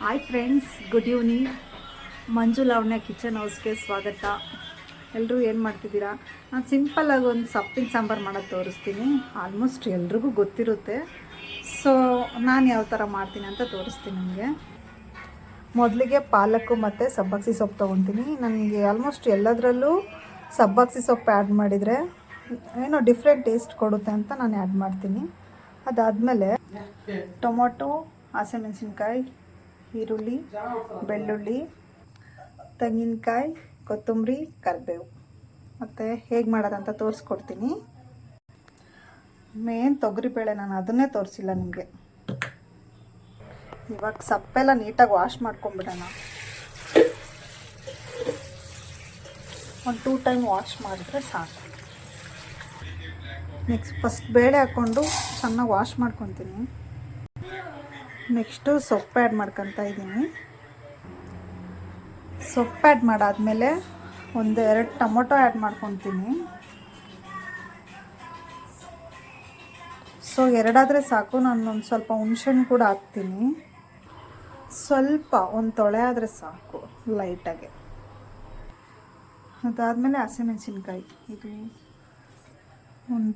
Hi friends, good evening. Manju Lavanya kitchen ಹೌಸ್ಗೆ ಸ್ವಾಗತ. ಎಲ್ಲರೂ ಏನು ಮಾಡ್ತಿದ್ದೀರಾ? ನಾನು ಸಿಂಪಲ್ಲಾಗಿ ಒಂದು ಸೊಪ್ಪಿನ ಸಾಂಬಾರು ಮಾಡೋದು ತೋರಿಸ್ತೀನಿ. ಆಲ್ಮೋಸ್ಟ್ ಎಲ್ರಿಗೂ ಗೊತ್ತಿರುತ್ತೆ. ಸೊ ನಾನು ಯಾವ ಥರ ಮಾಡ್ತೀನಿ ಅಂತ ತೋರಿಸ್ತೀನಿ ನಿಮಗೆ. ಮೊದಲಿಗೆ ಪಾಲಕ್ಕು ಮತ್ತು ಸಬ್ಬಕ್ಸಿ ಸೊಪ್ಪು ತೊಗೊತೀನಿ. ನನಗೆ ಆಲ್ಮೋಸ್ಟ್ ಎಲ್ಲದರಲ್ಲೂ ಸಬ್ಬಕ್ಸಿ ಸೊಪ್ಪು ಆ್ಯಡ್ ಮಾಡಿದರೆ ಏನೋ ಡಿಫ್ರೆಂಟ್ ಟೇಸ್ಟ್ ಕೊಡುತ್ತೆ ಅಂತ ನಾನು ಆ್ಯಡ್ ಮಾಡ್ತೀನಿ. ಅದಾದಮೇಲೆ ಟೊಮೊಟೊ, ಹಸಿಮೆಣಸಿನ್ಕಾಯಿ, ಈರುಳ್ಳಿ, ಬೆಳ್ಳುಳ್ಳಿ, ತೆಂಗಿನಕಾಯಿ, ಕೊತ್ತಂಬರಿ, ಕರಿಬೇವು ಮತ್ತು ಹೇಗೆ ಮಾಡೋದಂತ ತೋರಿಸ್ಕೊಡ್ತೀನಿ. ಮೇನ್ ತೊಗರಿಬೇಳೆ, ನಾನು ಅದನ್ನೇ ತೋರಿಸಿಲ್ಲ ನಿಮಗೆ. ಇವಾಗ ಸಪ್ಪೆಲ್ಲ ನೀಟಾಗಿ ವಾಶ್ ಮಾಡ್ಕೊಂಬಿಡೋಣ. ಒಂದು 2 ಟೈಮ್ ವಾಶ್ ಮಾಡಿದ್ರೆ ಸಾಕು. ನೆಕ್ಸ್ಟ್ ಫಸ್ಟ್ ಬೇಳೆ ಹಾಕ್ಕೊಂಡು ಚೆನ್ನಾಗಿ ವಾಶ್ ಮಾಡ್ಕೊತೀನಿ. ನೆಕ್ಸ್ಟು ಸೊಪ್ಪು ಆ್ಯಡ್ ಮಾಡ್ಕೊತಾ ಇದ್ದೀನಿ. ಸೊಪ್ಪು ಆ್ಯಡ್ ಮಾಡಾದಮೇಲೆ 1-2 ಟೊಮೊಟೊ ಆ್ಯಡ್ ಮಾಡ್ಕೊತೀನಿ. ಸೊ 2 ಆದರೆ ಸಾಕು. ನಾನು ಒಂದು ಸ್ವಲ್ಪ ಹುಣಸೆಹಣ್ಣು ಕೂಡ ಹಾಕ್ತೀನಿ. ಸ್ವಲ್ಪ ಒಂದು ತೊಳೆ ಆದರೆ ಸಾಕು, ಲೈಟಾಗಿ. ಅದಾದಮೇಲೆ ಹಸಿಮೆಣಸಿನ್ಕಾಯಿ, ಇದು ಒಂದು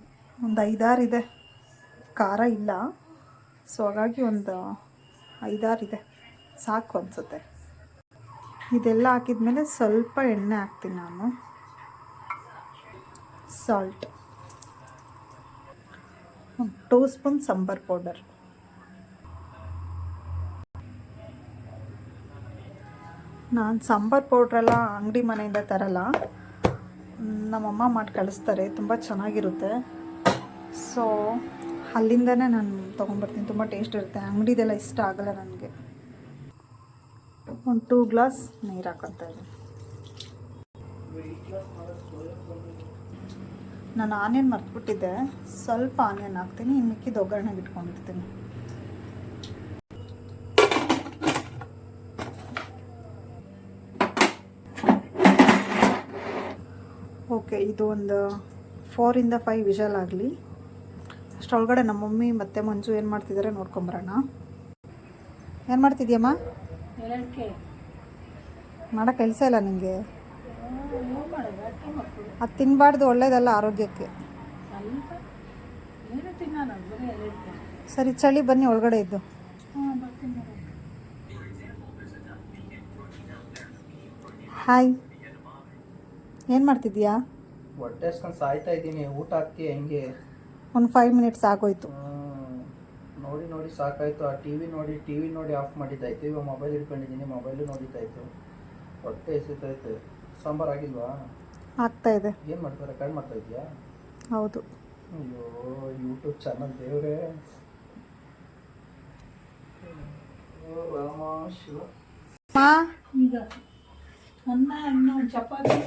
5-6 ಇದೆ. ಖಾರ ಇಲ್ಲ, ಸೊ ಹಾಗಾಗಿ ಒಂದು 5-6 ಇದೆ, ಸಾಕು ಅನಿಸುತ್ತೆ. ಇದೆಲ್ಲ ಹಾಕಿದ್ಮೇಲೆ ಸ್ವಲ್ಪ ಎಣ್ಣೆ ಹಾಕ್ತೀನಿ ನಾನು. Salt, 2 spoon sambar powder. ನಾನು ಸಾಂಬಾರ್ ಪೌಡ್ರೆಲ್ಲ ಅಂಗಡಿ ಮನೆಯಿಂದ ತರಲ್ಲ, ನಮ್ಮಮ್ಮ ಮಾಡಿ ಕಳಿಸ್ತಾರೆ, ತುಂಬ ಚೆನ್ನಾಗಿರುತ್ತೆ. ಸೊ ಅಲ್ಲಿಂದನೇ ನಾನು ತೊಗೊಂಬರ್ತೀನಿ. ತುಂಬ ಟೇಸ್ಟ್ ಇರುತ್ತೆ. ಅಂಗಡಿದೆಲ್ಲ ಇಷ್ಟ ಆಗಲ್ಲ ನನಗೆ. ಒಂದು 2 ಗ್ಲಾಸ್ ನೀರು ಹಾಕೊತಾ ಇದ್ದೀನಿ. ನಾನು ಆನಿಯನ್ ಮರ್ತ್ಬಿಟ್ಟಿದ್ದೆ, ಸ್ವಲ್ಪ ಆನಿಯನ್ ಹಾಕ್ತೀನಿ. ಇನ್ನು ಮಿಕ್ಕಿದ ಒಗ್ಗರಣೆಗೆ ಇಟ್ಕೊಂಡಿರ್ತೀನಿ. ಓಕೆ, ಇದು ಒಂದು 4-5 ವಿಷಲ್ ಆಗಲಿ. ಅಷ್ಟರೊಳಗಡೆ ನಮ್ಮ ಮಮ್ಮಿ ಮತ್ತು ಮಂಜು ಏನು ಮಾಡ್ತಿದ್ದಾರೆ ನೋಡ್ಕೊಂಬರೋಣ. ಏನು ಮಾಡ್ತಿದ್ಯಮ್ಮ? ಮಾಡೋ ಕೆಲಸ ಇಲ್ಲ ನಿಮಗೆ? ಅದು ತಿನ್ನಬಾರ್ದು, ಒಳ್ಳೇದಲ್ಲ ಆರೋಗ್ಯಕ್ಕೆ. ಸರಿ, ಚಳಿ, ಬನ್ನಿ ಒಳಗಡೆ ಇದ್ದು. ಹಾಯ್, ಏನು ಮಾಡ್ತಿದ್ಯಾ? ಹೊಟ್ಟೆ ಹಸ್ಕೊಂಡು ಸಾಯ್ತಾ ಇದ್ದೀನಿ. ಊಟ ಹಾಕ್ತೀಯ ಹೆಂಗೆ? ಒಂದು 5 ಮಿನಿಟ್ಸ್ ಆಗೋಯ್ತು. ನೋಡಿ ನೋಡಿ ಸಾಕಾಯ್ತು. ಆ ಟಿವಿ ನೋಡಿ ಆಫ್ ಮಾಡಿದ್ದಾಯ್ತು. ಇವಾಗ ಮೊಬೈಲ್ ಇಟ್ಕೊಂಡಿದ್ದೀನಿ, ಮೊಬೈಲು ನೋಡಿದ್ದಾಯ್ತು. ಹೊಟ್ಟೆ ಎಸಿತೈತೆ. ಸಾಂಬಾರು ಆಗಿಲ್ವಾ? ಆಗ್ತಾ ಇದೆ. ಏನು ಮಾಡ್ತಾರೆ? ಕಾಳು ಮಾಡ್ತಾ ಇದೆಯಾ? ಹೌದು. ಅಯ್ಯೋ, ಯೂಟ್ಯೂಬ್ ಚಾನಲ್ ದೇವ್ರೆ. ರಾಮ ಶಿವ. ಈಗ ಅನ್ನ ಚಪಾತಿ.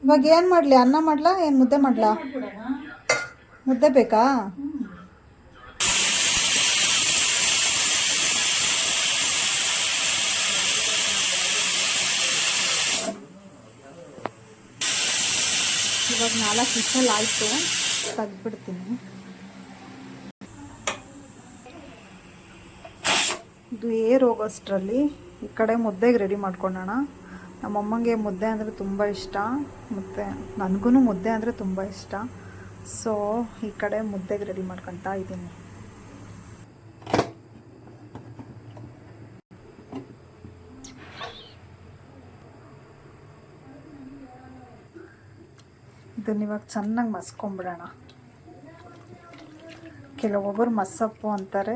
ಇವಾಗ ಏನು ಮಾಡಲಿ? ಅನ್ನ ಮಾಡಲಾ, ಏನು ಮುದ್ದೆ ಮಾಡಲಾ? ಮುದ್ದೆ ಬೇಕಾ? ಇವಾಗ 4 ವಿಷಲ್ ಆಯಿತು, ತೆಗ್ದುಬಿಡ್ತೀನಿ. ಇದು ಏರ್ ಹೋಗೋಷ್ಟರಲ್ಲಿ ಈ ಕಡೆ ಮುದ್ದೆಗೆ ರೆಡಿ ಮಾಡ್ಕೊಳ್ಳೋಣ. ನಮ್ಮಮ್ಮಂಗೆ ಮುದ್ದೆ ಅಂದರೆ ತುಂಬ ಇಷ್ಟ, ಮತ್ತು ನನಗೂ ಮುದ್ದೆ ಅಂದರೆ ತುಂಬ ಇಷ್ಟ. ಸೊ ಈ ಕಡೆ ಮುದ್ದೆಗೆ ರೆಡಿ ಮಾಡ್ಕೊತಾ ಇದ್ದೀನಿ. ಇದನ್ನ ಇವಾಗ ಚೆನ್ನಾಗಿ ಮಸ್ಕೊಂಬಿಡೋಣ. ಕೆಲವೊಬ್ಬರು ಮಸ್ಸೊಪ್ಪು ಅಂತಾರೆ,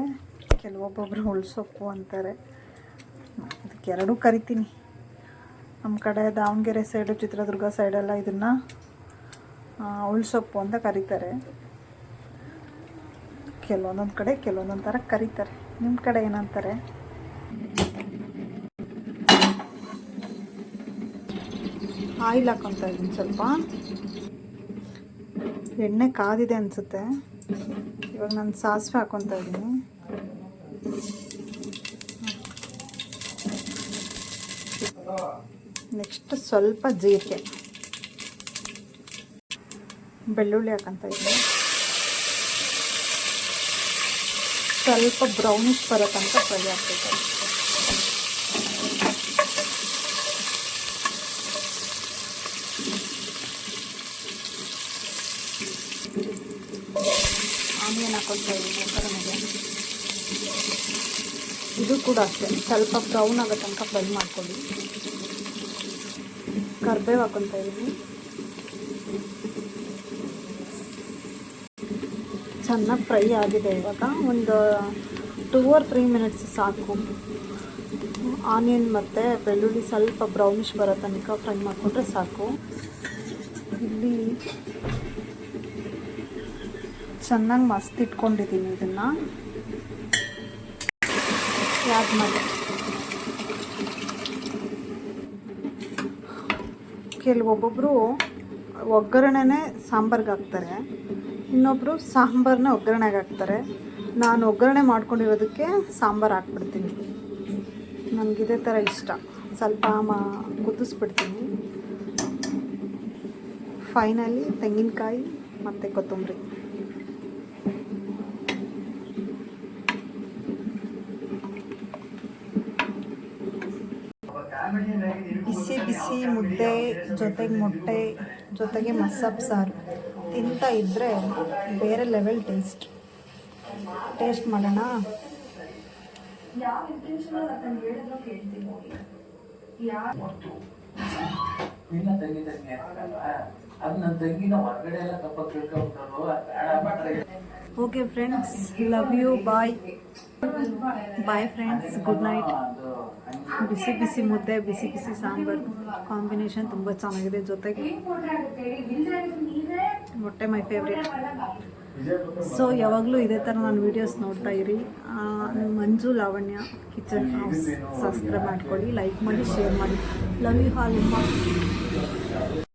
ಕೆಲವೊಬ್ಬೊಬ್ಬರು ಹುಳ್ಸೊಪ್ಪು ಅಂತಾರೆ. ಇದಕ್ಕೆ ಎರಡೂ ಕರಿತೀನಿ. ನಮ್ಮ ಕಡೆ ದಾವಣಗೆರೆ ಸೈಡು, ಚಿತ್ರದುರ್ಗ ಸೈಡೆಲ್ಲ ಇದನ್ನು ಹುಳ್ಸೊಪ್ಪು ಅಂತ ಕರೀತಾರೆ. ಕೆಲವೊಂದೊಂದು ಕಡೆ ಕೆಲವೊಂದೊಂದು ಥರ ಕರೀತಾರೆ. ನಿಮ್ಮ ಕಡೆ ಏನಂತಾರೆ? ಆಯಿಲ್ ಹಾಕ್ಕೊತಾ ಇದ್ದೀನಿ. ಸ್ವಲ್ಪ ಎಣ್ಣೆ ಕಾದಿದೆ ಅನಿಸುತ್ತೆ. ಇವಾಗ ನಾನು ಸಾಸಿವೆ ಹಾಕ್ಕೊತಾ ಇದ್ದೀನಿ. ನೆಕ್ಸ್ಟ್ ಸ್ವಲ್ಪ ಜೀರಿಗೆ, ಬೆಳ್ಳುಳ್ಳಿ ಹಾಕ್ಕೊತಾ ಇದ್ದೀನಿ. ಸ್ವಲ್ಪ ಬ್ರೌನಿಶ್ ಬರೋ ತನಕ ಫ್ರೈ ಆಗ್ತೈತೆ. ಮೆಣಸಿನ ಹಾಕೊಳ್ತಾ ಇದ್ದೀನಿ ಒಗ್ಗರಣೆಗೆ. ಇದು ಕೂಡ ಅಷ್ಟೇ ಸ್ವಲ್ಪ ಬ್ರೌನ್ ಆಗೋ ತನಕ ಫ್ರೈ ಮಾಡ್ಕೊಳ್ಳಿ. ಕರಿಬೇವು ಹಾಕೊಳ್ತಾ ಇದ್ದೀನಿ. ಚೆನ್ನಾಗಿ ಫ್ರೈ ಆಗಿದೆ. ಇವಾಗ ಒಂದು 2 or 3 ಮಿನಿಟ್ಸ್ ಸಾಕು. ಆನಿಯನ್ ಮತ್ತು ಬೆಳ್ಳುಳ್ಳಿ ಸ್ವಲ್ಪ ಬ್ರೌನಿಷ್ ಬರೋ ತನಕ ಫ್ರೈ ಮಾಡಿಕೊಂಡ್ರೆ ಸಾಕು. ಇಲ್ಲಿ ಚೆನ್ನಾಗಿ ಮಸ್ತ್ ಇಟ್ಕೊಂಡಿದ್ದೀನಿ ಇದನ್ನು. ಯಾಕೆ ಮಾಡಿ ಕೆಲವೊಬ್ಬೊಬ್ಬರು ಒಗ್ಗರಣೆನೇ ಸಾಂಬಾರ್ಗೆ ಹಾಕ್ತಾರೆ, ಇನ್ನೊಬ್ಬರು ಸಾಂಬಾರನ್ನ ಒಗ್ಗರಣೆಗೆ ಹಾಕ್ತಾರೆ. ನಾನು ಒಗ್ಗರಣೆ ಮಾಡ್ಕೊಂಡಿರೋದಕ್ಕೆ ಸಾಂಬಾರು ಹಾಕ್ಬಿಡ್ತೀನಿ. ನನಗಿದೇ ಥರ ಇಷ್ಟ. ಸ್ವಲ್ಪ ಕುದಿಸ್ಬಿಡ್ತೀನಿ. ಫೈನಲಿ ತೆಂಗಿನಕಾಯಿ ಮತ್ತು ಕೊತ್ತಂಬರಿ. ಬಿಸಿ ಬಿಸಿ ಮುದ್ದೆ ಜೊತೆಗೆ ಮೊಟ್ಟೆ ಜೊತೆಗೆ ಮಸಬ್ ಸಾರು ತಿಂತ ಇದ್ದರೆ ಬೇರೆ ಲೆವೆಲ್ ಟೇಸ್ಟ್ ಮಾಡೋಣ. Okay friends, love you, bye friends, good night. ಬಿಸಿ ಬಿಸಿ ಮುದ್ದೆ ಬಿಸಿ ಬಿಸಿ ಸಾಂಬಾರು ಕಾಂಬಿನೇಷನ್ ತುಂಬ ಚೆನ್ನಾಗಿದೆ. ಜೊತೆಗೆ ಮೊಟ್ಟೆ ಮೈ ಫೇವ್ರೇಟ್. ಸೊ ಯಾವಾಗಲೂ ಇದೇ ಥರ ನಾನು ವೀಡಿಯೋಸ್ ನೋಡ್ತಾ ಇರಿ. Manju Lavanya kitchen house subscribe ಮಾಡ್ಕೊಳ್ಳಿ, ಲೈಕ್ ಮಾಡಿ, ಶೇರ್ ಮಾಡಿ. Love you all.